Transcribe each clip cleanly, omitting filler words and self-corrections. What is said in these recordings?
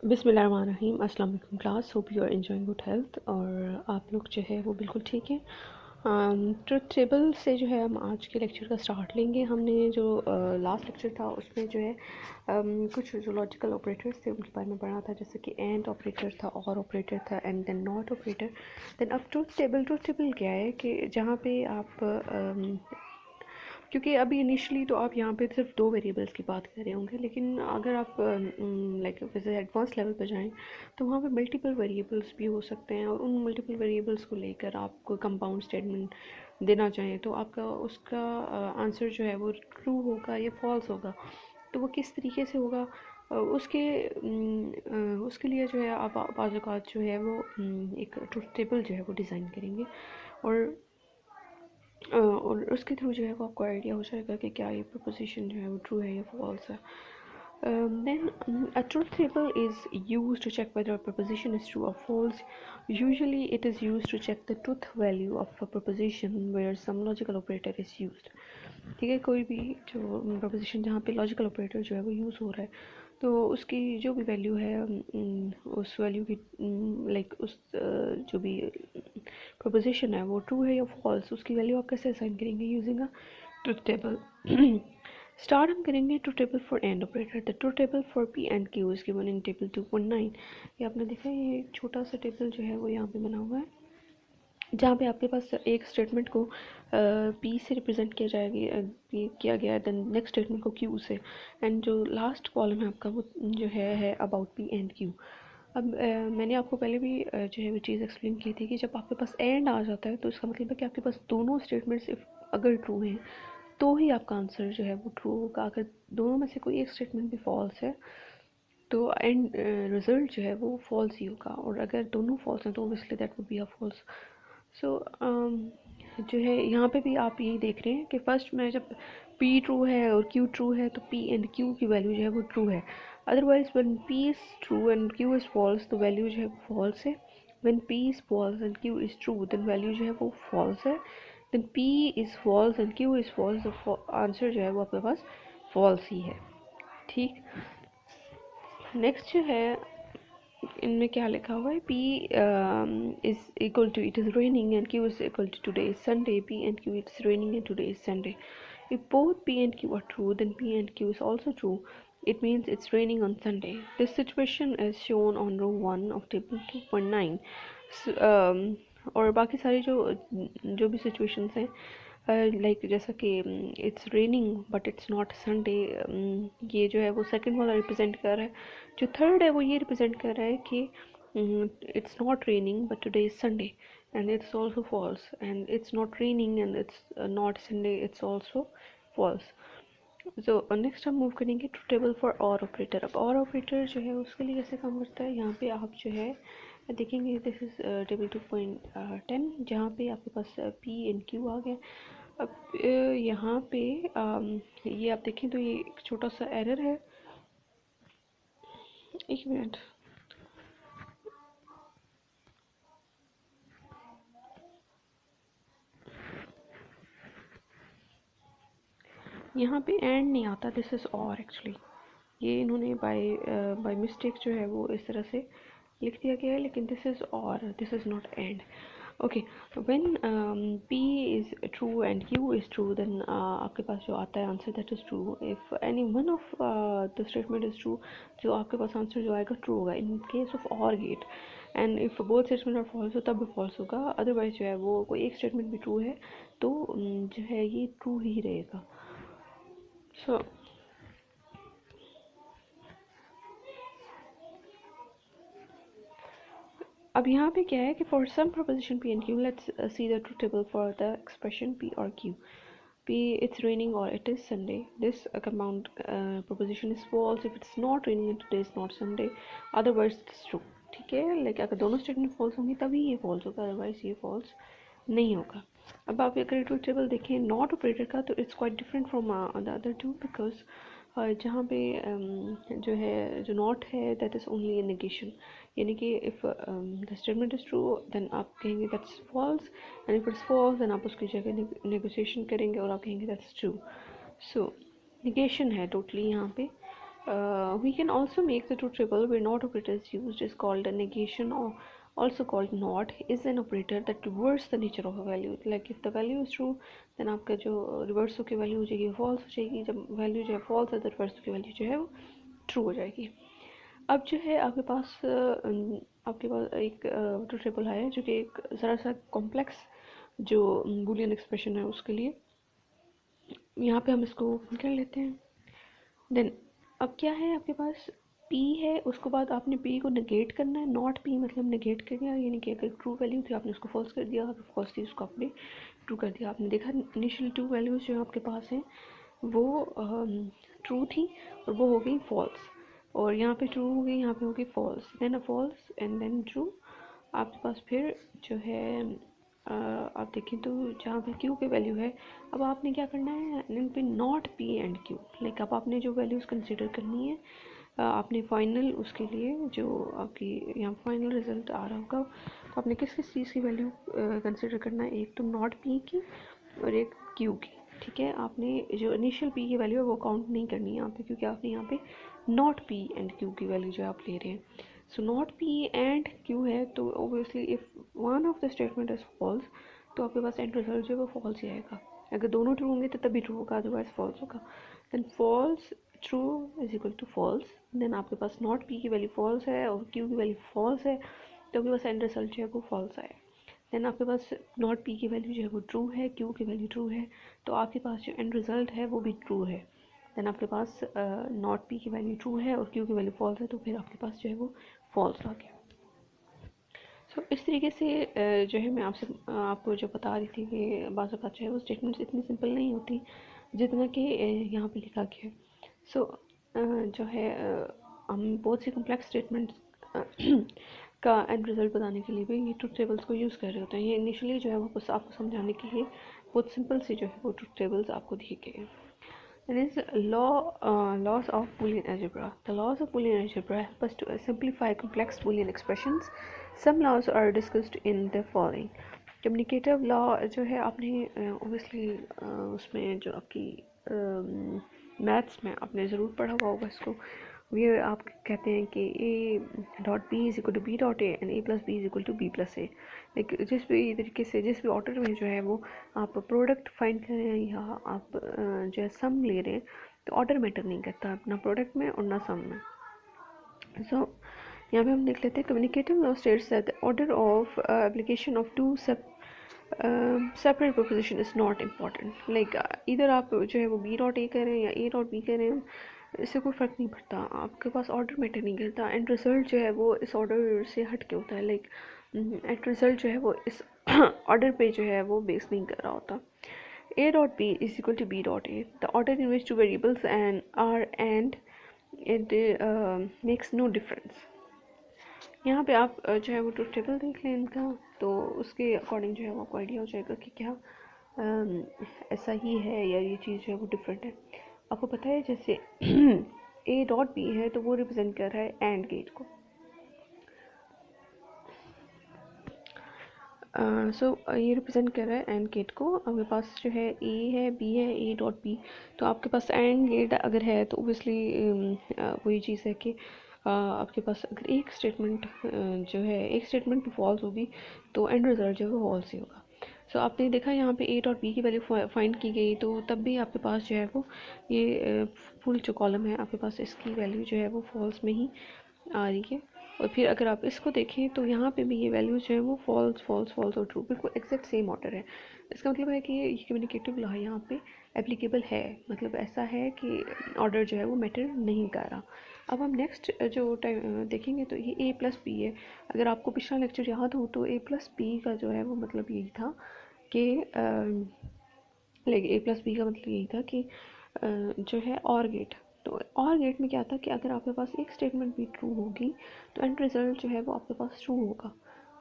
बिस्मिल्लाहिर्रहमानिर्रहीम। अस्सलाम वालेकुम class, hope you are enjoying good health. और आप लोग जो है वो बिल्कुल ठीक है। ट्रुथ टेबल से जो है हम आज के लेक्चर का स्टार्ट लेंगे। हमने जो लास्ट लेक्चर था उसमें जो है कुछ जो लॉजिकल ऑपरेटर्स थे उनके बारे में पढ़ा था, जैसे कि एंड ऑपरेटर था, और ऑपरेटर था, and then not operator. Then अब ट्रुथ टेबल क्या है कि जहाँ पे आप क्योंकि अभी इनिशियली तो आप यहाँ पे सिर्फ दो वेरिएबल्स की बात कर रहे होंगे, लेकिन अगर आप लाइक जैसे एडवांस लेवल पर जाएं तो वहाँ पे मल्टीपल वेरिएबल्स भी हो सकते हैं, और उन मल्टीपल वेरिएबल्स को लेकर आप कोई कंपाउंड स्टेटमेंट देना चाहें तो आपका उसका आंसर जो है वो ट्रू होगा या फॉल्स होगा। तो वो किस तरीके से होगा उसके लिए जो है आप बाज़ औक़ात जो है वो एक ट्रुथ टेबल जो है वो डिज़ाइन करेंगे, और उसके थ्रू जो है वो आपको आइडिया हो जाएगा कि क्या ये प्रपोजिशन जो है वो ट्रू है या फॉल्स है। Then a truth table is used to check whether a proposition is true or false. Usually it is used to check the truth value of a proposition where some logical operator is used. ठीक है, कोई भी जो preposition जहाँ पे logical operator जो है वो यूज़ हो रहा है तो उसकी जो भी वैल्यू है उस वैल्यू की लाइक उस जो भी प्रपोजिशन है वो ट्रू है या फॉल्स, उसकी वैल्यू आप कैसे असाइन करेंगे using a truth table. Start हम करेंगे true table for and operator. The true table for P and Q is given in table 2.9। ये आपने देखा है, ये छोटा सा टेबल जो है वो यहाँ पे बना हुआ है, जहाँ पे आपके पास एक स्टेटमेंट को पी से रिप्रेजेंट किया गया है, देन नेक्स्ट स्टेटमेंट को क्यू से, एंड जो लास्ट कॉलम है आपका वो जो है अबाउट पी एंड क्यू। अब मैंने आपको पहले भी जो है वो चीज़ एक्सप्लेन की थी कि जब आपके पास एंड आ जाता है तो इसका मतलब है कि आपके पास दोनों स्टेटमेंट्स अगर ट्रू हैं तो ही आपका आंसर जो है वो ट्रू होगा। अगर दोनों में से कोई एक स्टेटमेंट भी फॉल्स है तो एंड रिजल्ट जो है वो फॉल्स ही होगा, और अगर दोनों फॉल्स हैं तो obviously that would be a false. So जो है यहाँ पे भी आप यही देख रहे हैं कि फर्स्ट में जब P ट्रू है और Q ट्रू है तो P एंड Q की वैल्यू जो है वो ट्रू है। Otherwise when P is true and Q is false तो वैल्यू जो है फॉल्स है। When P is false and Q is true then value जो है वो फॉल्स है। Then P is false and Q is false तो आंसर जो है वो आपके पास फॉल्स ही है। ठीक, नेक्स्ट जो है इनमें क्या लिखा हुआ है, P is equal to it is raining and Q is equal to today is Sunday. P and Q it is raining and today is Sunday. If both P and Q are true, then P and Q is also true. It means it's raining on Sunday. This situation is shown on row 1 of table 2.9. So, और बाकी सारी जो भी situations हैं like जैसा कि it's raining but it's not Sunday, ये जो है वो सेकंड वाला रिप्रेजेंट कर रहा है। जो थर्ड है वो ये रिप्रेजेंट कर रहा है कि it's not raining but today is Sunday, and it's also false, and it's not raining and it's not Sunday, it's also false. So next हम मूव करेंगे टू टेबल फॉर और ऑपरेटर। अब और ऑपरेटर जो है उसके लिए कैसे काम करता है, यहाँ पे आप जो है देखेंगे दिस इज टेबल 2.10 जहाँ पे आपके पास P एंड Q आ गया। अब यहाँ पे ये आप देखें तो ये एक छोटा सा एरर है, एक मिनट। यहाँ पे एंड नहीं आता, दिस इज़ और एक्चुअली ये इन्होंने बाय मिस्टेक जो है वो इस तरह से लिख दिया गया है, लेकिन this is or, this is not and. Okay, when P is true and Q is true then आपके पास जो आता है answer that is true. If any one of the statement is true जो आपके पास आंसर जो आएगा ट्रू होगा in case of or gate. And if both statement are false हो तब भी फॉल्स होगा, अदरवाइज जो है वो कोई एक स्टेटमेंट भी ट्रू है तो जो है ये ट्रू ही रहेगा। सो अब यहाँ पे क्या है कि for some proposition P and Q let's see the true table for the expression P or Q. P it's raining or it is Sunday. This compound proposition is false if it's not raining and today is not Sunday. Otherwise it's true. ठीक है, like अगर दोनों statement false होंगी तभी ये false होगा, otherwise ये false नहीं होगा। अब आप अगर ट्रू टेबल देखें नॉट ऑपरेटर का तो it's quite different from the other two, because जहाँ पे जो है जो नॉट है that is only a negation, यानी कि if the statement is true then आप कहेंगे that's false, and if it's false then आप उसकी जगह नेगोशिएशन करेंगे और आप कहेंगे दैट्स ट्रू। सो निगेशन है टोटली यहाँ पे, We can also make the truth table where not operator is used is called a negation, or also called not is an operator that reverse the nature of a value. Like if the value is true, then आपका जो reverse होकर value हो जाएगी false हो जाएगी. जब value जो है फॉल्स है तो रिवर्स होकर वैल्यू जो है वो ट्रू हो जाएगी. अब जो है आपके पास एक ट्रू टेबल है जो कि एक ज़रा सा कॉम्प्लेक्स जो बूलियन एक्सप्रेशन है उसके लिए. यहाँ पे हम इसको कर लेते हैं. देन अब क्या है आपके पास p है, उसके बाद आपने p को नेगेट करना है. नॉट p मतलब नेगेट कर दिया, यानी कि अगर ट्रू वैल्यू थी आपने उसको फॉल्स कर दिया, अगर फॉल्स थी उसको आपने ट्रू कर दिया. आपने देखा इनिशियल टू वैल्यूज जो आपके पास हैं वो ट्रू थी और वो हो गई फॉल्स, और यहाँ पे ट्रू हो गई, यहाँ पे हो गई false, then a false and then true. आपके पास फिर जो है आप देखें तो जहाँ पे क्यू की वैल्यू है, अब आपने क्या करना है इन पे not P and Q. Like अब आपने जो वैल्यूज़ कंसिडर करनी है आपने फाइनल उसके लिए जो आपकी यहाँ फाइनल रिजल्ट आ रहा होगा तो आपने किस किस चीज़ की वैल्यू कंसिडर करना है. एक तो नॉट पी की और एक क्यू की. ठीक है, आपने जो इनिशियल पी की वैल्यू है वो काउंट नहीं करनी है यहाँ पे, क्योंकि आपने यहाँ पे नॉट पी एंड क्यू की वैल्यू जो आप ले रहे हैं. So not P and Q है तो obviously if one of the statement is false तो आपके पास एंड रिजल्ट जो है वो फॉल्स ही आएगा. अगर दोनों ट्रू होंगे तो तभी ट्रू होगा, अदरवाइज फॉल्स होगा. Then false true is equal to false. Then आपके पास नॉट पी की वैल्यू फॉल्स है और क्यू की वैल्यू फॉल्स है तो आपके पास एंड रिजल्ट जो है वो फॉल्स आए. देन आपके पास नॉट पी की वैल्यू जो है वो ट्रू है, क्यू की वैल्यू ट्रू है, तो आपके पास जो एंड रिजल्ट है वो भी ट्रू है. देन आपके पास नॉट पी की वैल्यू ट्रू है और क्यू की वैल्यू फॉल्स है तो फिर आपके पास जो है वो फॉल्स आ गया. सो इस तरीके से जो है मैं आपको जो बता रही थी कि बाज़ औक़ात जो है वो स्टेटमेंट्स इतनी सिंपल नहीं होती जितना कि यहाँ पे लिखा गया है. सो जो है हम बहुत सी कॉम्प्लेक्स स्टेटमेंट्स का एंड रिजल्ट बताने के लिए भी ये ट्रुथ टेबल्स को यूज़ कर रहे होते हैं. ये इनिशियली जो है वो बस आपको समझाने के लिए बहुत सिंपल सी जो है वो ट्रुथ टेबल्स आपको दिए गए हैं. Then is laws of Boolean algebra. The laws of Boolean algebra help us to simplify complex Boolean expressions. Some laws are discussed in the following. Commutative law जो है आपने obviously उसमें जो आपकी मैथ्स में आपने ज़रूर पढ़ा हुआ होगा इसको. ये आप कहते हैं कि a dot B is equal to B dot A and a plus B is equal to B plus A. Like जिस भी तरीके से जिस भी ऑर्डर में जो है वो आप प्रोडक्ट फाइंड कर रहे हैं या आप जो है सम ले रहे हैं तो ऑर्डर मैटर नहीं करता ना प्रोडक्ट में और ना सम में. सो यहाँ पे हम देख लेते हैं communicative law states that the order of application of two separate proposition is not important. Like इधर आप जो है वो बी डॉट ए कर रहे हैं या ए डॉट बी कर रहे हैं, इससे कोई फ़र्क नहीं पड़ता, आपके पास ऑर्डर मैटर नहीं करता. एंड रिज़ल्ट जो है वो इस ऑर्डर से हट के होता है. लाइक एंड रिज़ल्ट जो है वो इस ऑर्डर पे जो है वो बेस नहीं कर रहा होता. a dot b is equal to b dot a. The order in which two variables and it makes no difference. यहाँ पे आप जो है वो ट्रुथ टेबल देख लें इनका, तो उसके अकॉर्डिंग जो है वो आपको आइडिया हो जाएगा कि क्या ऐसा ही है या ये चीज़ जो है वो डिफरेंट है. आपको पता है जैसे a डॉट बी है तो वो रिप्रेजेंट कर रहा है एंड गेट को. ये रिप्रेजेंट कर रहा है एंड गेट को. आपके पास जो है ए है बी है ए डॉट बी, तो आपके पास एंड गेट अगर है तो ओबियसली वही चीज़ है कि आपके पास अगर एक स्टेटमेंट जो है एक स्टेटमेंट फॉल्स होगी तो एंड रिजल्ट जो है वो फॉल्स ही होगा. सो आपने देखा यहाँ पे ए डॉट बी की वैल्यू फाइंड की गई तो तब भी आपके पास जो है वो ये फुल जो कॉलम है आपके पास इसकी वैल्यू जो है वो फॉल्स में ही आ रही है. और फिर अगर आप इसको देखें तो यहाँ पे भी ये वैल्यूज जो है वो फॉल्स फॉल्स फॉल्स और ट्रू बिल्कुल एग्जैक्ट सेम ऑर्डर है. इसका मतलब है कि ये कम्युनिकेटिव लॉ यहाँ पे एप्लीकेबल है, मतलब ऐसा है कि ऑर्डर जो है वो मैटर नहीं कर रहा. अब हम नेक्स्ट जो टाइम देखेंगे तो ये ए प्लस बी है. अगर आपको पिछला लेक्चर याद हो तो ए प्लस बी का जो है वो मतलब यही था कि लाइक ए प्लस बी का मतलब यही था कि जो है और गेट. तो और गेट में क्या था कि अगर आपके पास एक स्टेटमेंट भी ट्रू होगी तो एंड रिजल्ट जो है वो आपके पास ट्रू होगा,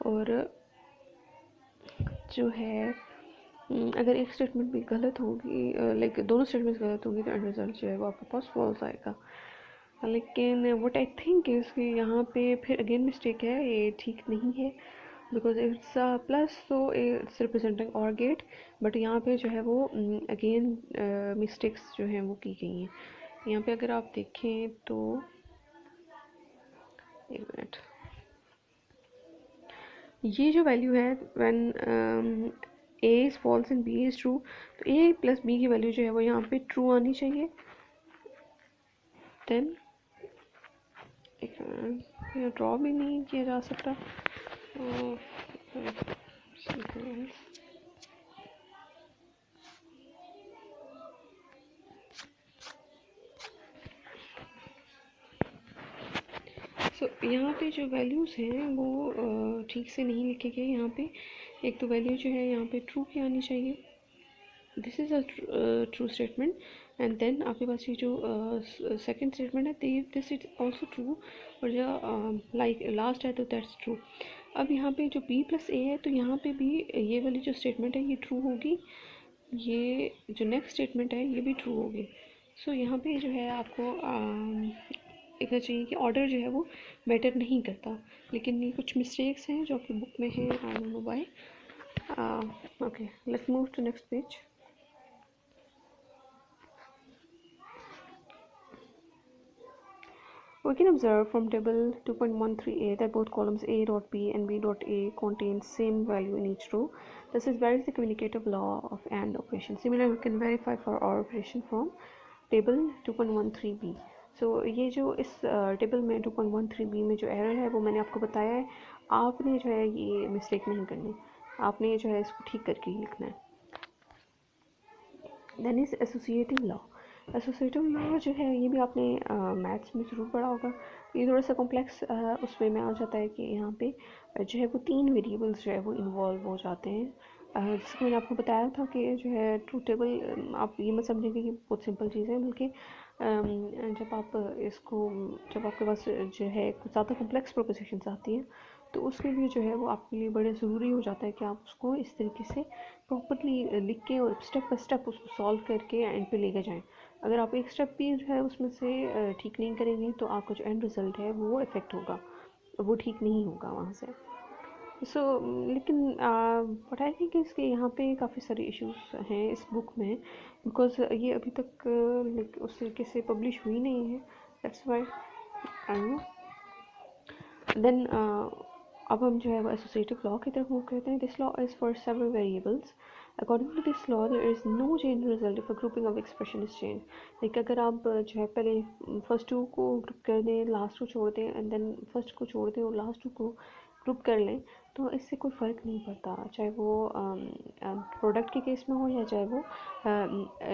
और जो है अगर एक स्टेटमेंट भी गलत होगी लाइक दोनों स्टेटमेंट्स गलत होगी तो एंड रिजल्ट जो है वो आपके पास फॉल्स आएगा. लेकिन व्हाट आई थिंक इसके यहाँ पे फिर अगेन मिस्टेक है, ये ठीक नहीं है बिकॉज इट्स प्लस तो इट्स रिप्रेजेंटिंग और गेट, बट यहाँ पे जो है वो अगेन मिस्टेक्स जो हैं वो की गई हैं. यहाँ पे अगर आप देखें तो एक मिनट, ये जो वैल्यू है when A is false and B is true, तो ए प्लस बी की वैल्यू जो है वो यहाँ पे ट्रू आनी चाहिए। देन एक ड्रॉ भी नहीं किया जा सकता। सो यहाँ पे जो वैल्यूज़ हैं वो ठीक से नहीं लिखे गए। यहाँ पे एक तो वैल्यू जो है यहाँ पे ट्रू की आनी चाहिए, this is a true statement, and then आपके पास ये जो सेकंड स्टेटमेंट है दिस इज ऑल्सो ट्रू, और जो लाइक लास्ट है तो दैट्स ट्रू। अब यहाँ पे जो b प्लस ए है तो यहाँ पे भी ये वाली जो स्टेटमेंट है ये ट्रू होगी, ये जो नेक्स्ट स्टेटमेंट है ये भी ट्रू होगी। सो यहाँ पे जो है आपको देखना चाहिए कि ऑर्डर जो है वो मैटर नहीं करता, लेकिन ये कुछ मिस्टेक्स हैं जो आपकी बुक में है, I don't know why. Okay, let's move to next page. We can observe from table 2.13a that both columns a dot b and b dot a contain same value in each row. This is varies the commutative law of AND operation. Similarly, we can verify for OR operation from table 2.13b. So ये जो इस table में 2.13b में जो error है वो मैंने आपको बताया है, आपने जो है ये मिस्टेक नहीं करनी, आपने जो है इसको ठीक करके ही लिखना है। Then is associative law. Associative law जो है ये भी आपने मैथ्स में ज़रूर पढ़ा होगा। ये थोड़ा सा कॉम्प्लेक्स उसमें में आ जाता है कि यहाँ पे जो है वो 3 वेरिएबल्स जो है वो इन्वॉल्व हो जाते हैं। जिसको मैंने आपको बताया था कि जो है ट्रूथ टेबल, आप ये मत समझेंगे कि बहुत सिंपल चीज़ है, बल्कि जब आप इसको, जब आपके पास जो है कुछ ज़्यादा कॉम्प्लेक्स प्रोपोजिशंस आती हैं तो उसके लिए जो है वो आपके लिए बड़े ज़रूरी हो जाता है कि आप उसको इस तरीके से प्रॉपर्ली लिख के और स्टेप बाय स्टेप उसको सॉल्व करके एंड पे लेके जाएं। अगर आप एक स्टेप भी जो है उसमें से ठीक नहीं करेंगे तो आपका जो एंड रिजल्ट है वो इफ़ेक्ट होगा, वो ठीक नहीं होगा वहाँ से। लेकिन बट आई थिंक इसके यहाँ पे काफ़ी सारे इश्यूज हैं इस बुक में, बिकॉज ये अभी तक उस तरीके से पब्लिश हुई नहीं है, that's why I know. Then अब हम जो है वो एसोसिएटिव लॉ की तरफ मूव करते हैं। This law is for several variables. According to this law there is no change result if a grouping of expression is change. Like अगर आप जो है पहले फर्स्ट टू को ग्रुप कर दें, लास्ट को छोड़ दें, एंड देन फर्स्ट को छोड़ दें और लास्ट टू को ग्रुप कर लें, तो इससे कोई फ़र्क नहीं पड़ता, चाहे वो प्रोडक्ट के केस में हो या चाहे वो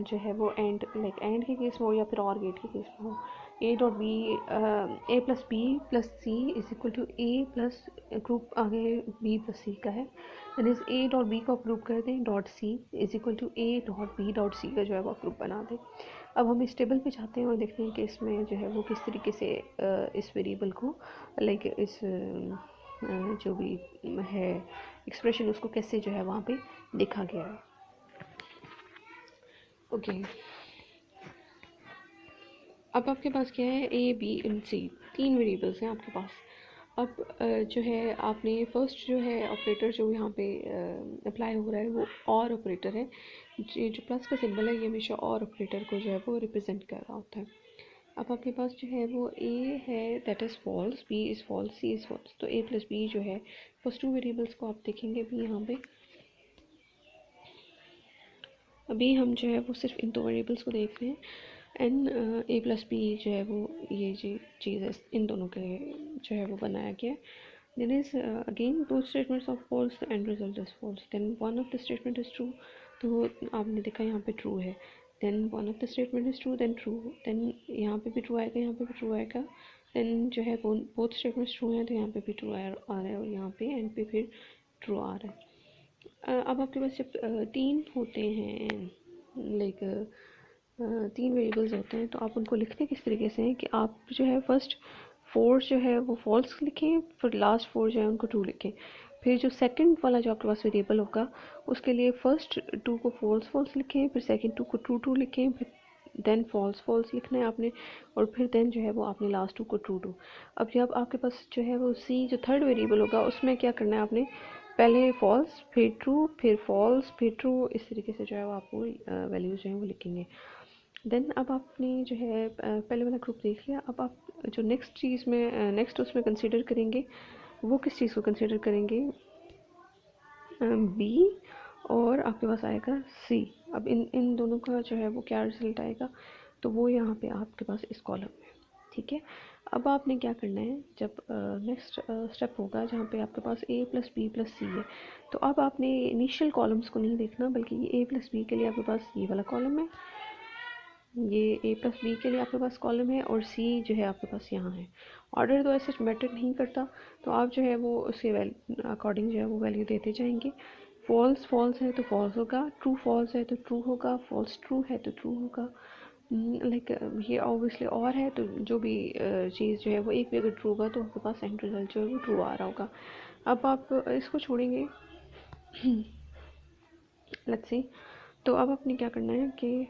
जो है वो एंड लाइक एंड के केस में हो या फिर और गेट के केस में हो। A dot B, A plus B plus C is equal to A plus group आगे बी प्लस सी का है, that is A dot B को आप ग्रुप कर दें dot C is equal to A dot B dot C का जो है वो ग्रुप बना दें। अब हम इस टेबल पे जाते हैं और देखते हैं कि इसमें जो है वो किस तरीके से इस वेरिएबल को लाइक इस जो भी है एक्सप्रेशन उसको कैसे जो है वहाँ पे देखा गया है। ओके, अब आपके पास क्या है, A B and C, 3 variables हैं आपके पास। अब जो है आपने फर्स्ट जो है ऑपरेटर जो यहाँ पे अप्लाई हो रहा है वो और ऑपरेटर है। जो प्लस का सिंबल है ये हमेशा और ऑपरेटर को जो है वो रिप्रेजेंट कर रहा होता है। अब आपके पास जो है वो ए है that is false, B is false, C is false. तो ए प्लस बी जो है फर्स्ट 2 वेरिएबल्स को आप देखेंगे भी यहाँ पे। अभी हम जो है वो सिर्फ इन 2 वेरिएबल्स को देख रहे हैं, एन ए प्लस बी जो है वो ये जी चीज़ है इन दोनों के जो है वो बनाया गया है। Then is again both statements of false and result is false, then one of the statement is true, तो आपने देखा यहाँ पे ट्रू है, then one of the statement is true then true, then यहाँ पे भी ट्रू आएगा, यहाँ पे भी ट्रू आएगा, देन जो है बोथ स्टेटमेंट्स ट्रू हैं तो यहाँ पे भी ट्रू आ रहा है और यहाँ पे एंड पे फिर ट्रू आ रहा है। अब आपके पास जब 3 होते हैं लाइक 3 वेरिएबल्स होते हैं तो आप उनको लिखते किस तरीके से हैं कि आप जो है फर्स्ट 4 जो है वो फॉल्स लिखें, फिर लास्ट 4 जो है उनको ट्रू लिखें, फिर जो सेकंड वाला जो आपके पास वेरिएबल होगा उसके लिए फर्स्ट 2 को फॉल्स फॉल्स लिखें, फिर सेकंड 2 को ट्रू ट्रू लिखें, फिर देन फॉल्स फॉल्स लिखना है आपने, और फिर देन जो है वो आपने लास्ट 2 को ट्रू ट्रू। अब जब आपके पास जो है वो सी जो थर्ड वेरिएबल होगा उसमें क्या करना है आपने, पहले फॉल्स फिर ट्रू फिर फॉल्स फिर ट्रू, इस तरीके से जो है वो आपको वैल्यूज जो है वो लिखेंगे। देन अब आपने जो है पहले वाला ग्रुप देख लिया। अब आप जो नेक्स्ट चीज़ में नेक्स्ट उसमें कंसिडर करेंगे, वो किस चीज़ को कंसिडर करेंगे, बी और आपके पास आएगा सी। अब इन इन दोनों का जो है वो क्या रिजल्ट आएगा, तो वो यहाँ पे आपके पास इस कॉलम में, ठीक है। अब आपने क्या करना है, जब नेक्स्ट स्टेप होगा जहाँ पे आपके पास a प्लस बी प्लस सी है, तो अब आपने इनिशियल कॉलम्स को नहीं देखना, बल्कि ये a प्लस बी के लिए आपके पास ये वाला कॉलम है, ये a प्लस बी के लिए आपके पास कॉलम है, और c जो है आपके पास यहाँ है। ऑर्डर तो ऐसे मैटर नहीं करता, तो आप जो है वो उसके अकॉर्डिंग जो है वो वैल्यू देते जाएंगे। फॉल्स फॉल्स है तो फॉल्स होगा, ट्रू फॉल्स है तो ट्रू होगा, फॉल्स ट्रू है तो ट्रू होगा। लाइक ये ऑब्वियसली और है, तो जो भी चीज़ जो है वो एक भी अगर ट्रू होगा तो आपके पास एंड रिजल्ट जो है वो ट्रू आ रहा होगा। अब आप इसको छोड़ेंगे, लेट्स सी। तो अब आपने क्या करना है कि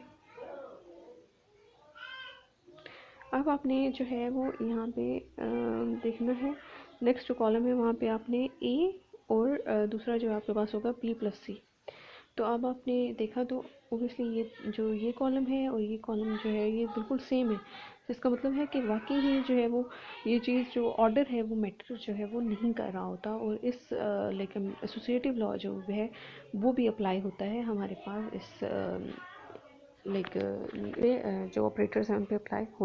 अब आपने जो है वो यहाँ पे देखना है, नेक्स्ट जो कॉलम है वहाँ पे आपने ए और दूसरा जो आपके पास होगा बी प्लस सी। तो अब आपने देखा तो ओबियसली ये जो ये कॉलम है और ये कॉलम जो है ये बिल्कुल सेम है, जिसका मतलब है कि वाकई ही जो है वो ये चीज़ जो ऑर्डर है वो मैटर जो है वो नहीं कर रहा होता, और इस लाइक एसोसिएटिव लॉ जो है वो भी अप्लाई होता है हमारे पास इस लाइक जो ऑपरेटर्स हैं उन पे अप्लाई हो